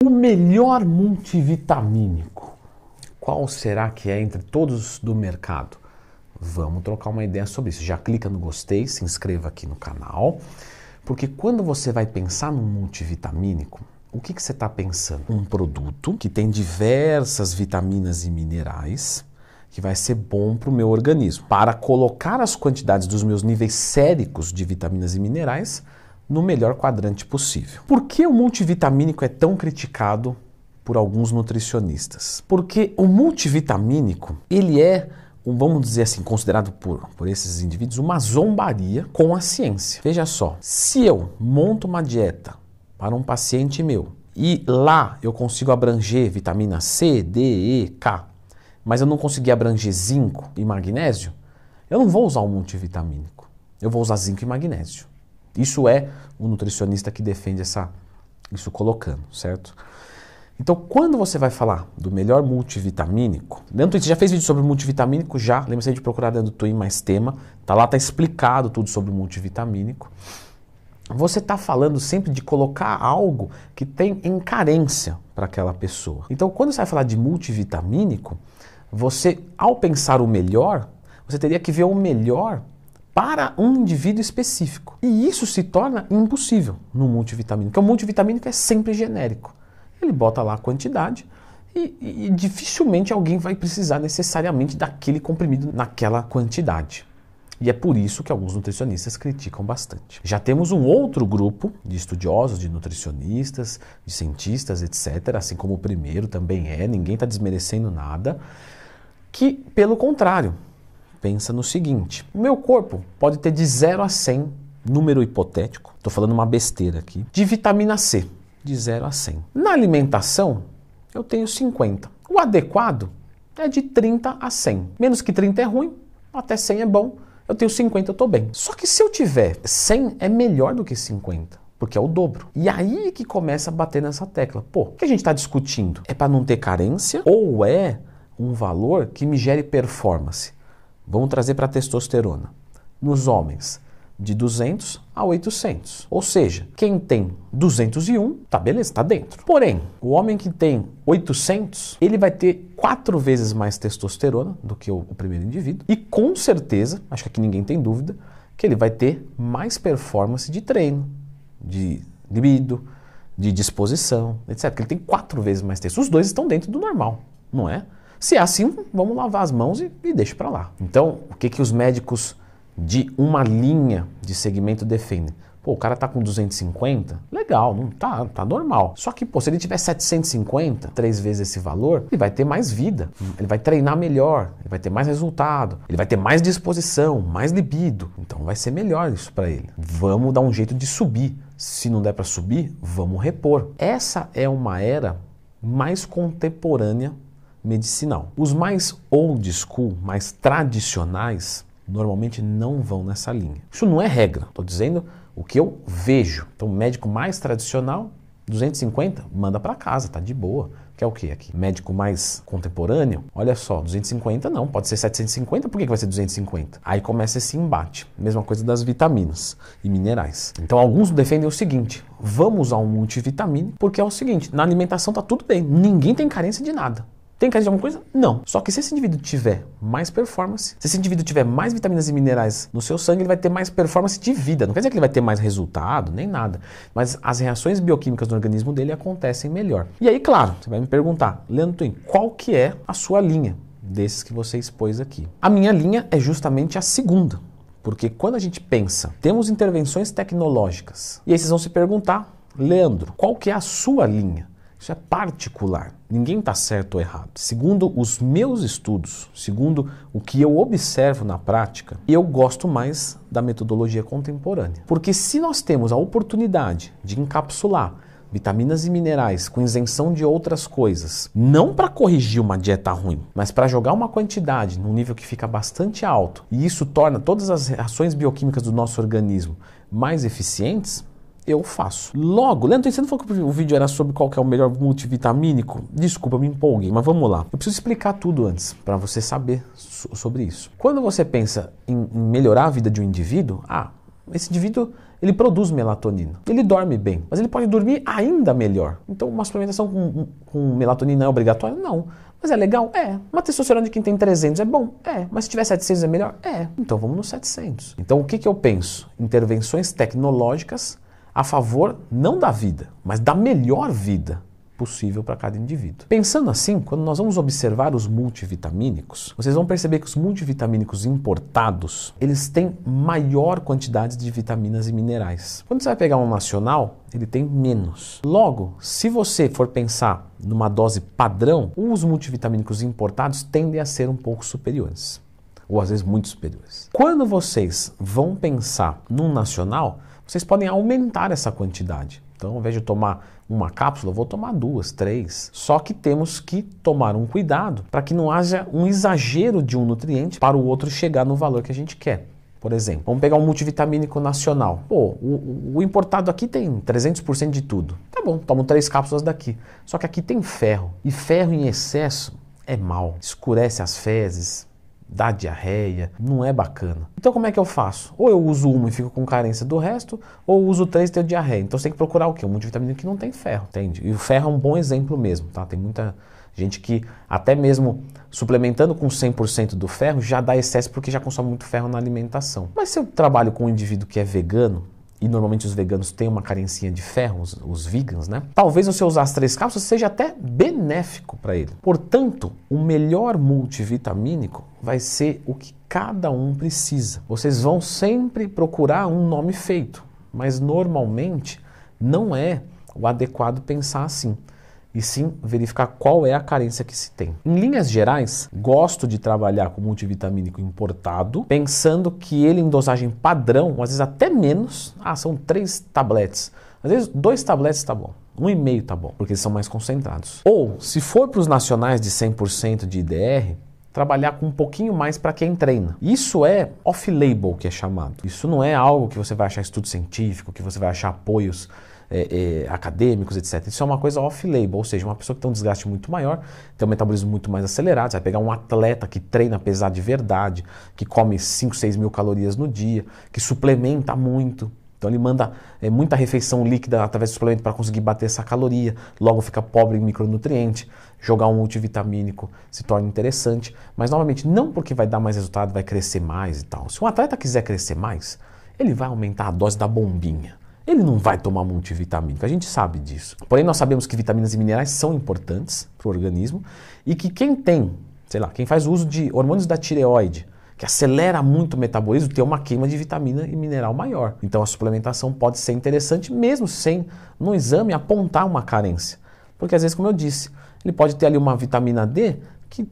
O melhor multivitamínico, qual será que é entre todos do mercado? Vamos trocar uma ideia sobre isso. Já clica no gostei, se inscreva aqui no canal, porque quando você vai pensar num multivitamínico, o que você está pensando? Um produto que tem diversas vitaminas e minerais, que vai ser bom para o meu organismo, para colocar as quantidades dos meus níveis séricos de vitaminas e minerais no melhor quadrante possível. Por que o multivitamínico é tão criticado por alguns nutricionistas? Porque o multivitamínico, ele é, vamos dizer assim, considerado por esses indivíduos uma zombaria com a ciência. Veja só, se eu monto uma dieta para um paciente meu e lá eu consigo abranger vitamina C, D, E, K, mas eu não consegui abranger zinco e magnésio, eu não vou usar o multivitamínico, eu vou usar zinco e magnésio. Isso é o nutricionista que defende isso colocando, certo? Então, quando você vai falar do melhor multivitamínico, dentro do Twin, você já fez vídeo sobre multivitamínico? Já, lembre-se de procurar dentro do Twin mais tema, tá lá, tá explicado tudo sobre o multivitamínico. Você está falando sempre de colocar algo que tem em carência para aquela pessoa. Então, quando você vai falar de multivitamínico, você, ao pensar o melhor, você teria que ver o melhor para um indivíduo específico. E isso se torna impossível no multivitamínico, porque o multivitamínico é sempre genérico. Ele bota lá a quantidade e dificilmente alguém vai precisar necessariamente daquele comprimido naquela quantidade. E é por isso que alguns nutricionistas criticam bastante. Já temos um outro grupo de estudiosos, de nutricionistas, de cientistas, etc., assim como o primeiro também ninguém está desmerecendo nada, que, pelo contrário, pensa no seguinte: o meu corpo pode ter de 0 a 100, número hipotético, estou falando uma besteira aqui, de vitamina C, de 0 a 100. Na alimentação, eu tenho 50. O adequado é de 30 a 100. Menos que 30 é ruim, até 100 é bom. Eu tenho 50, eu estou bem. Só que se eu tiver 100, é melhor do que 50, porque é o dobro. E aí que começa a bater nessa tecla. Pô, o que a gente está discutindo? É para não ter carência ou é um valor que me gere performance? Vamos trazer para a testosterona. Nos homens, de 200 a 800. Ou seja, quem tem 201, tá beleza, tá dentro. Porém, o homem que tem 800, ele vai ter 4 vezes mais testosterona do que o primeiro indivíduo. E com certeza, acho que aqui ninguém tem dúvida, que ele vai ter mais performance de treino, de libido, de disposição, etc. Porque ele tem 4 vezes mais testosterona. Os dois estão dentro do normal, não é? Se é assim, vamos lavar as mãos e deixa para lá. Então, o que os médicos de uma linha de segmento defendem? Pô, o cara tá com 250, legal, não tá normal. Só que, pô, se ele tiver 750, 3 vezes esse valor, ele vai ter mais vida, ele vai treinar melhor, ele vai ter mais resultado, ele vai ter mais disposição, mais libido. Então vai ser melhor isso para ele. Vamos dar um jeito de subir. Se não der para subir, vamos repor. Essa é uma era mais contemporânea medicinal. Os mais old school, mais tradicionais, normalmente não vão nessa linha. Isso não é regra, estou dizendo o que eu vejo. Então, o médico mais tradicional, 250, manda para casa, tá de boa. Quer o que aqui? Médico mais contemporâneo, olha só, 250 não, pode ser 750, por que vai ser 250? Aí começa esse embate. Mesma coisa das vitaminas e minerais. Então, alguns defendem o seguinte: vamos usar um multivitamínico, porque é o seguinte, na alimentação tá tudo bem, ninguém tem carência de nada. Tem carência de alguma coisa? Não. Só que se esse indivíduo tiver mais performance, se esse indivíduo tiver mais vitaminas e minerais no seu sangue, ele vai ter mais performance de vida. Não quer dizer que ele vai ter mais resultado, nem nada. Mas as reações bioquímicas no organismo dele acontecem melhor. E aí, claro, você vai me perguntar: Leandro Twin, qual que é a sua linha desses que você expôs aqui? A minha linha é justamente a segunda. Porque quando a gente pensa, temos intervenções tecnológicas. E aí vocês vão se perguntar: Leandro, qual que é a sua linha? Isso é particular. Ninguém está certo ou errado. Segundo os meus estudos, segundo o que eu observo na prática, eu gosto mais da metodologia contemporânea. Porque se nós temos a oportunidade de encapsular vitaminas e minerais com isenção de outras coisas, não para corrigir uma dieta ruim, mas para jogar uma quantidade num nível que fica bastante alto, e isso torna todas as reações bioquímicas do nosso organismo mais eficientes, eu faço. Logo, Leandro, você não falou que o vídeo era sobre qual que é o melhor multivitamínico? Desculpa, eu me empolguei, mas vamos lá. Eu preciso explicar tudo antes, para você saber sobre isso. Quando você pensa em melhorar a vida de um indivíduo, esse indivíduo ele produz melatonina. Ele dorme bem, mas ele pode dormir ainda melhor. Então uma suplementação com melatonina é obrigatória? Não. Mas é legal? É. Uma testosterona de quem tem 300 é bom? É. Mas se tiver 700 é melhor? É. Então vamos no 700. Então o que eu penso? Intervenções tecnológicas a favor não da vida, mas da melhor vida possível para cada indivíduo. Pensando assim, quando nós vamos observar os multivitamínicos, vocês vão perceber que os multivitamínicos importados, eles têm maior quantidade de vitaminas e minerais. Quando você vai pegar um nacional, ele tem menos. Logo, se você for pensar numa dose padrão, os multivitamínicos importados tendem a ser um pouco superiores, ou às vezes muito superiores. Quando vocês vão pensar num nacional, vocês podem aumentar essa quantidade. Então, ao invés de tomar uma cápsula, eu vou tomar 2, 3. Só que temos que tomar um cuidado para que não haja um exagero de um nutriente para o outro chegar no valor que a gente quer. Por exemplo, vamos pegar um multivitamínico nacional. Pô, o importado aqui tem 300% de tudo. Tá bom, tomo 3 cápsulas daqui. Só que aqui tem ferro. E ferro em excesso é mal. Escurece as fezes, dá diarreia, não é bacana. Então como é que eu faço? Ou eu uso uma e fico com carência do resto, ou eu uso 3 e tenho diarreia. Então você tem que procurar o quê? Um multivitamínico que não tem ferro, entende? E o ferro é um bom exemplo mesmo, tá? Tem muita gente que até mesmo suplementando com 100% do ferro já dá excesso porque já consome muito ferro na alimentação. Mas se eu trabalho com um indivíduo que é vegano, e normalmente os veganos têm uma carencinha de ferro, os vegans, né? Talvez você usar as 3 cápsulas seja até benéfico para ele. Portanto, o melhor multivitamínico vai ser o que cada um precisa. Vocês vão sempre procurar um nome feito, mas normalmente não é o adequado pensar assim. E sim verificar qual é a carência que se tem. Em linhas gerais, gosto de trabalhar com multivitamínico importado, pensando que ele em dosagem padrão, às vezes até menos, são 3 tabletes. Às vezes 2 tabletes tá bom, 1,5 tá bom, porque eles são mais concentrados. Ou, se for para os nacionais de 100% de IDR, trabalhar com um pouquinho mais para quem treina. Isso é off-label, que é chamado. Isso não é algo que você vai achar estudo científico, que você vai achar apoios acadêmicos, etc. Isso é uma coisa off-label, ou seja, uma pessoa que tem um desgaste muito maior, tem um metabolismo muito mais acelerado. Você vai pegar um atleta que treina pesado de verdade, que come 5, 6 mil calorias no dia, que suplementa muito. Então ele manda muita refeição líquida através do suplemento para conseguir bater essa caloria, logo fica pobre em micronutriente. Jogar um multivitamínico se torna interessante, mas novamente, não porque vai dar mais resultado, vai crescer mais e tal. Se um atleta quiser crescer mais, ele vai aumentar a dose da bombinha. Ele não vai tomar multivitamínico, a gente sabe disso. Porém, nós sabemos que vitaminas e minerais são importantes para o organismo e que quem tem, quem faz uso de hormônios da tireoide, que acelera muito o metabolismo, tem uma queima de vitamina e mineral maior. Então a suplementação pode ser interessante mesmo sem, no exame, apontar uma carência. Porque às vezes, como eu disse, ele pode ter ali uma vitamina D que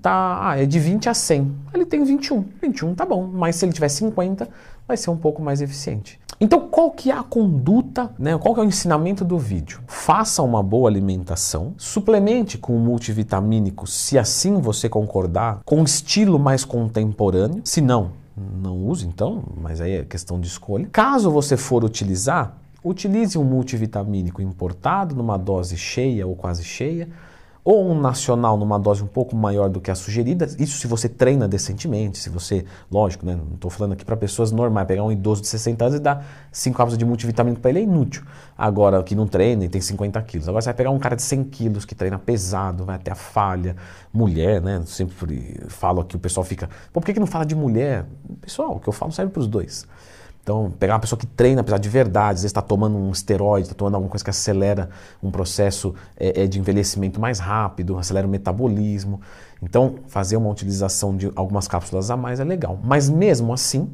é de 20 a 100. Ele tem 21. 21 tá bom, mas se ele tiver 50, vai ser um pouco mais eficiente. Então, qual que é a conduta, né? Qual que é o ensinamento do vídeo? Faça uma boa alimentação, suplemente com multivitamínico, se assim você concordar, com um estilo mais contemporâneo. Se não use então, mas aí é questão de escolha. Caso você for utilizar, utilize um multivitamínico importado numa dose cheia ou quase cheia, ou um nacional numa dose um pouco maior do que a sugerida. Isso se você treina decentemente, se você, lógico, né, não estou falando aqui para pessoas normais, pegar um idoso de 60 anos e dar 5 cápsulas de multivitamínico para ele é inútil. Agora, que não treina e tem 50 quilos. Agora você vai pegar um cara de 100 quilos que treina pesado, vai até a falha, mulher, né, sempre falo aqui, o pessoal fica, por que não fala de mulher? Pessoal, o que eu falo serve para os dois. Então, pegar uma pessoa que treina, apesar de verdade, às vezes está tomando um esteroide, está tomando alguma coisa que acelera um processo de envelhecimento mais rápido, acelera o metabolismo. Então, fazer uma utilização de algumas cápsulas a mais é legal. Mas mesmo assim,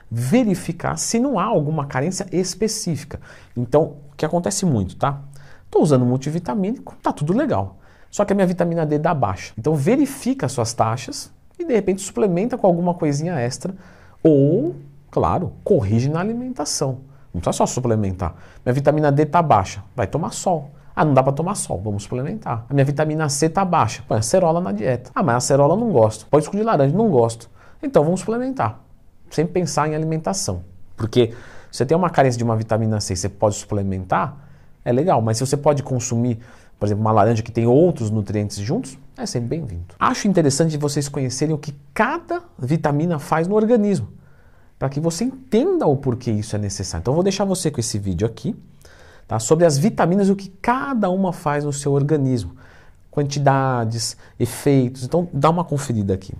verificar se não há alguma carência específica. Então, o que acontece muito, tá? Estou usando multivitamínico, tá tudo legal. Só que a minha vitamina D dá baixa. Então, verifica as suas taxas e, de repente, suplementa com alguma coisinha extra ou... Claro, corrige na alimentação. Não precisa só suplementar. Minha vitamina D está baixa, vai tomar sol. Não dá para tomar sol, vamos suplementar. A minha vitamina C está baixa, põe acerola na dieta. Mas acerola eu não gosto. Pode suco de laranja, não gosto. Então vamos suplementar. Sempre pensar em alimentação. Porque se você tem uma carência de uma vitamina C e você pode suplementar, é legal. Mas se você pode consumir, por exemplo, uma laranja que tem outros nutrientes juntos, é sempre bem-vindo. Acho interessante vocês conhecerem o que cada vitamina faz no organismo. para que você entenda o porquê isso é necessário. Então eu vou deixar você com esse vídeo aqui, tá? Sobre as vitaminas e o que cada uma faz no seu organismo. Quantidades, efeitos. Então dá uma conferida aqui.